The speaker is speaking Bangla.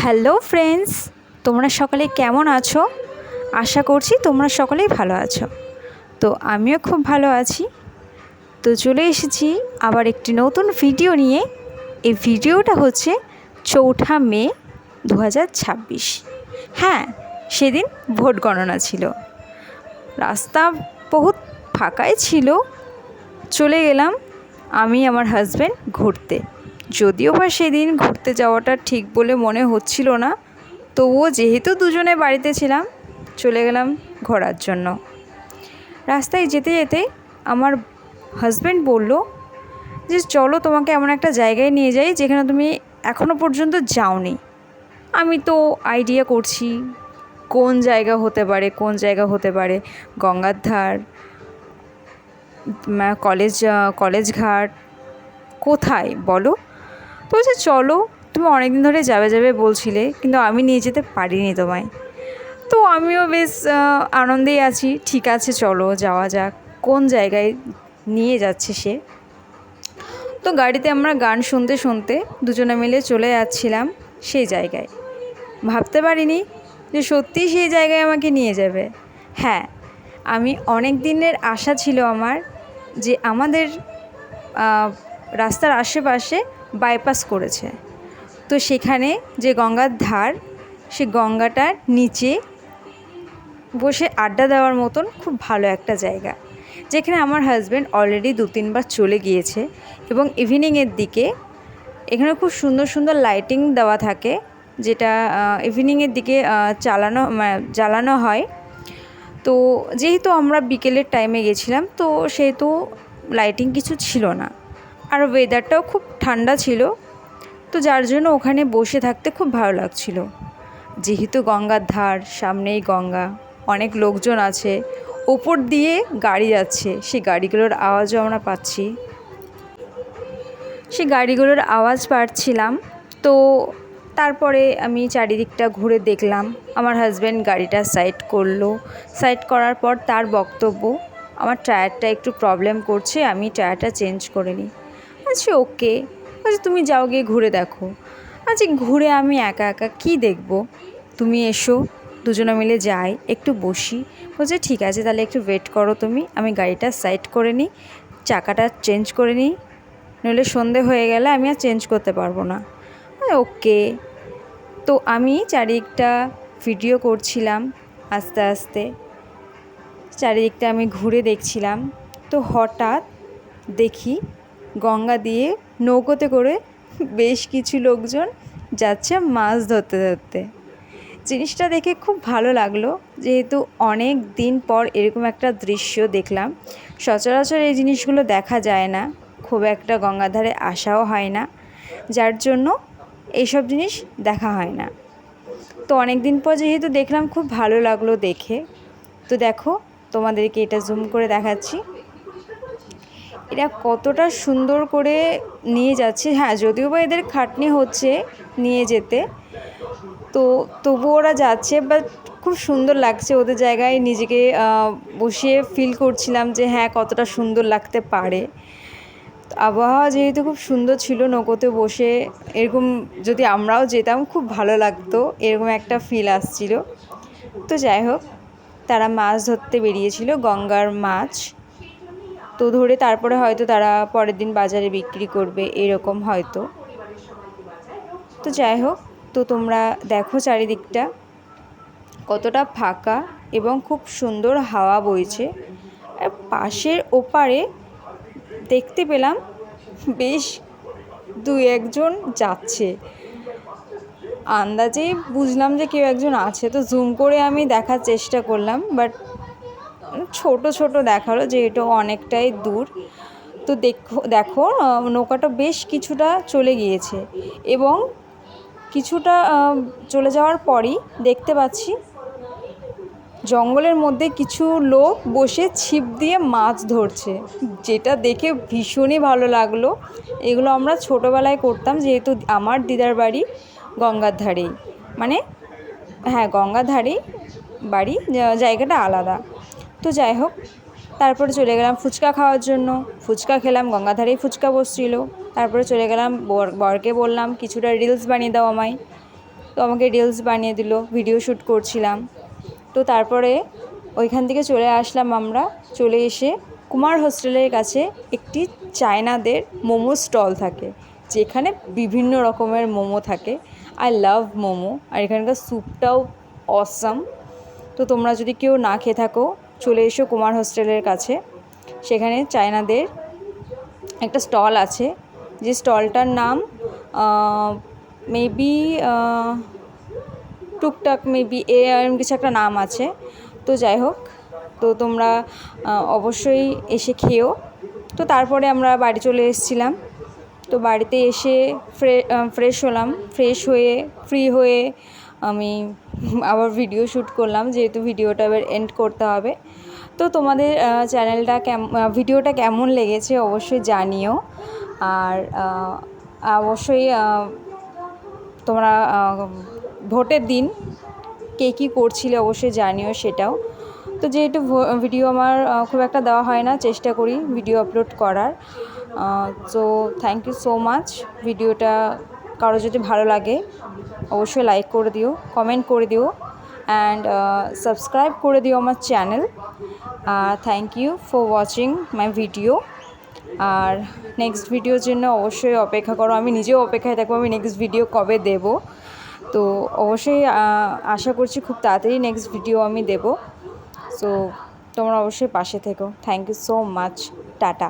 হ্যালো ফ্রেন্ডস, তোমরা সকলে কেমন আছো? আশা করছি তোমরা সকলেই ভালো আছো। তো আমিও খুব ভালো আছি। তো চলে এসেছি আবার একটি নতুন ভিডিও নিয়ে। এই ভিডিওটা হচ্ছে 4ঠা মে 2026। হ্যাঁ, সেদিন ভোট গণনা ছিল। রাস্তা বহুত ফাঁকাই ছিল। চলে গেলাম আমি আমার হাজব্যান্ড ঘুরতে। যদিও বা সেদিন ঘুরতে যাওয়াটা ঠিক বলে মনে হচ্ছিল না, তবুও যেহেতু দুজনে বাড়িতে ছিলাম চলে গেলাম ঘোরার জন্য। রাস্তায় যেতে যেতে আমার হাজব্যান্ড বলল যে চলো তোমাকে এমন একটা জায়গায় নিয়ে যাই যেখানে তুমি এখনও পর্যন্ত যাওনি। আমি তো আইডিয়া করছি কোন জায়গা হতে পারে। গঙ্গার ধার, কলেজ ঘাট, কোথায় বলো? তো বলছে চলো, তুমি অনেক দিন ধরে যাবে বলছিলে, কিন্তু আমি নিয়ে যেতে পারিনি তোমায়। তো আমিও বেশ আনন্দেই আছি। ঠিক আছে চলো যাওয়া যাক। কোন জায়গায় নিয়ে যাচ্ছে সে? তো গাড়িতে আমরা গান শুনতে শুনতে দুজনে মিলে চলে যাচ্ছিলাম সেই জায়গায়। ভাবতে পারিনি যে সত্যি সেই জায়গায় আমাকে নিয়ে যাবে। হ্যাঁ, আমি অনেক দিনের আশা ছিল আমার যে আমাদের রাস্তার আশেপাশে বাইপাস করেছে। তো সেখানে যে গঙ্গার ধার, সে গঙ্গাটার নিচে বসে আড্ডা দেওয়ার মতন খুব ভালো একটা জায়গা, যেখানে আমার হাজব্যান্ড অলরেডি 2-3 বার চলে গিয়েছে। এবং ইভিনিংয়ের দিকে এখানে খুব সুন্দর সুন্দর লাইটিং দেওয়া থাকে, যেটা ইভিনিংয়ের দিকে জ্বালানো হয়। তো যেহেতু আমরা বিকেলের টাইমে গেছিলাম, তো সেহেতু লাইটিং কিছু ছিল না, আর ওয়েদারটাও খুব ঠান্ডা ছিল। তো যার জন্য ওখানে বসে থাকতে খুব ভালো লাগছিল। যেহেতু গঙ্গার ধার, সামনেই গঙ্গা, অনেক লোকজন আছে, ওপর দিয়ে গাড়ি যাচ্ছে, সেই গাড়িগুলোর আওয়াজও আমরা পাচ্ছি। সেই গাড়িগুলোর আওয়াজ পাচ্ছিলাম। তো তারপরে আমি চারিদিকটা ঘুরে দেখলাম। আমার হাজব্যান্ড গাড়িটা সাইড করার পর তার বক্তব্য, আমার টায়ারটা একটু প্রবলেম করছে, আমি টায়ারটা চেঞ্জ করে নিই। আচ্ছা ওকে, আচ্ছা তুমি যাও গিয়ে ঘুরে দেখো। আচ্ছা ঘুরে আমি একা একা কী দেখবো, তুমি এসো, দুজনে মিলে যাই, একটু বসি। বলছে ঠিক আছে, তাহলে একটু ওয়েট করো তুমি, আমি গাড়িটা সাইড করে নিই, চাকাটা চেঞ্জ করে নিই, নইলে সন্ধে হয়ে গেলে আমি আর চেঞ্জ করতে পারবো না। ওকে। তো আমি চারিদিকটা ভিডিও করছিলাম, আস্তে আস্তে চারিদিকটা আমি ঘুরে দেখছিলাম। তো হঠাৎ দেখি গঙ্গা দিয়ে নৌকোতে করে বেশ কিছু লোকজন যাচ্ছে মাছ ধরতে। জিনিসটা দেখে খুব ভালো লাগলো, যেহেতু অনেক দিন পর এরকম একটা দৃশ্য দেখলাম। সচরাচর এই জিনিসগুলো দেখা যায় না, খুব একটা গঙ্গার ধারে আসাও হয় না, যার জন্য এইসব জিনিস দেখা হয় না। তো অনেক দিন পর যেহেতু দেখলাম, খুব ভালো লাগলো দেখে। তো দেখো, তোমাদেরকে এটা জুম করে দেখাচ্ছি, এরা কতটা সুন্দর করে নিয়ে যাচ্ছে। হ্যাঁ, যদিও বা এদের খাটনি হচ্ছে নিয়ে যেতে, তো তবু ওরা যাচ্ছে। বাট খুব সুন্দর লাগছে ওদের জায়গায় নিজেকে বসিয়ে ফিল করছিলাম যে হ্যাঁ, কতটা সুন্দর লাগতে পারে। আবহাওয়া যেহেতু খুব সুন্দর ছিল, নৌকোতে বসে এরকম যদি আমরাও যেতাম খুব ভালো লাগতো, এরকম একটা ফিল আসছিল। তো যাই হোক, তারা মাছ ধরতে বেরিয়েছিল, গঙ্গার মাছ। তো ধরে তারপরে হয়তো তারা পরের দিন বাজারে বিক্রি করবে, এরকম হয়তো। তো যাই হোক, তো তোমরা দেখো চারিদিকটা কতটা ফাঁকা এবং খুব সুন্দর হাওয়া বইছে। আর পাশের ওপারে দেখতে পেলাম বেশ 2-1 জন যাচ্ছে। আন্দাজেই বুঝলাম যে কেউ একজন আছে, তো জুম করে আমি দেখার চেষ্টা করলাম, বাট ছোট দেখালো, যেহেতু অনেকটাই দূর। তো দেখো নৌকাটা বেশ কিছুটা চলে গিয়েছে, এবং কিছুটা চলে যাওয়ার পরই দেখতে পাচ্ছি জঙ্গলের মধ্যে কিছু লোক বসে ছিপ দিয়ে মাছ ধরছে, যেটা দেখে ভীষণই ভালো লাগলো। এগুলো আমরা ছোটোবেলায় করতাম, যেহেতু আমার দিদার বাড়ি গঙ্গার ধারেই, মানে হ্যাঁ গঙ্গার ধারেই বাড়ি, জায়গাটা আলাদা। তো যাই হোক, তারপরে চলে গেলাম ফুচকা খাওয়ার জন্য। ফুচকা খেলাম, গঙ্গার ধারেই ফুচকা বসছিল। তারপরে চলে গেলাম বরকে বললাম কিছুটা রিলস বানিয়ে দাও আমায়। তো আমাকে রিলস বানিয়ে দিল, ভিডিও শ্যুট করছিলাম। তো তারপরে ওইখান থেকে চলে আসলাম আমরা। চলে এসে কুমার হোস্টেলের কাছে একটি চায়নাদের মোমো স্টল থাকে, যেখানে বিভিন্ন রকমের মোমো থাকে। আই লাভ মোমো, আর এখানকার স্যুপটাও অসাম। তো তোমরা যদি কেউ না খেয়ে থাকো, চলে এসো কুমার হোস্টেলের কাছে। সেখানে চায়নাদের একটা স্টল আছে, যে স্টলটার নাম মেবি টুকটাক, মেবি এরকম কিছু একটা নাম আছে। তো যাই হোক, তো তোমরা অবশ্যই এসে খেও। তো তারপরে আমরা বাড়ি চলে এসেছিলাম। তো বাড়িতে এসে ফ্রেশ হলাম। ফ্রেশ হয়ে ফ্রি হয়ে আমি আবার ভিডিও শ্যুট করলাম, যেহেতু ভিডিওটা এবার এন্ড করতে হবে। তো তোমাদের ভিডিওটা কেমন লেগেছে অবশ্যই জানিও। আর অবশ্যই তোমরা ভোটের দিন কে কী করছিলে অবশ্যই জানিও সেটাও। তো যেহেতু ভিডিও আমার খুব একটা দেওয়া হয় না, চেষ্টা করি ভিডিও আপলোড করার। তো থ্যাংক ইউ সো মাচ। ভিডিওটা কারো যদি ভালো লাগে অবশ্যই লাইক করে দিও, কমেন্ট করে দিও, অ্যান্ড সাবস্ক্রাইব করে দিও আমার channel. Thank you for watching my video. আর নেক্সট ভিডিওর জন্য অবশ্যই অপেক্ষা করো। আমি নিজেও অপেক্ষায় থাকবো আমি নেক্সট ভিডিও কবে দেব। তো অবশ্যই আশা করছি খুব তাড়াতাড়ি নেক্সট ভিডিও আমি দেব। সো তোমরা অবশ্যই পাশে থেকো। Thank you so much. Tata.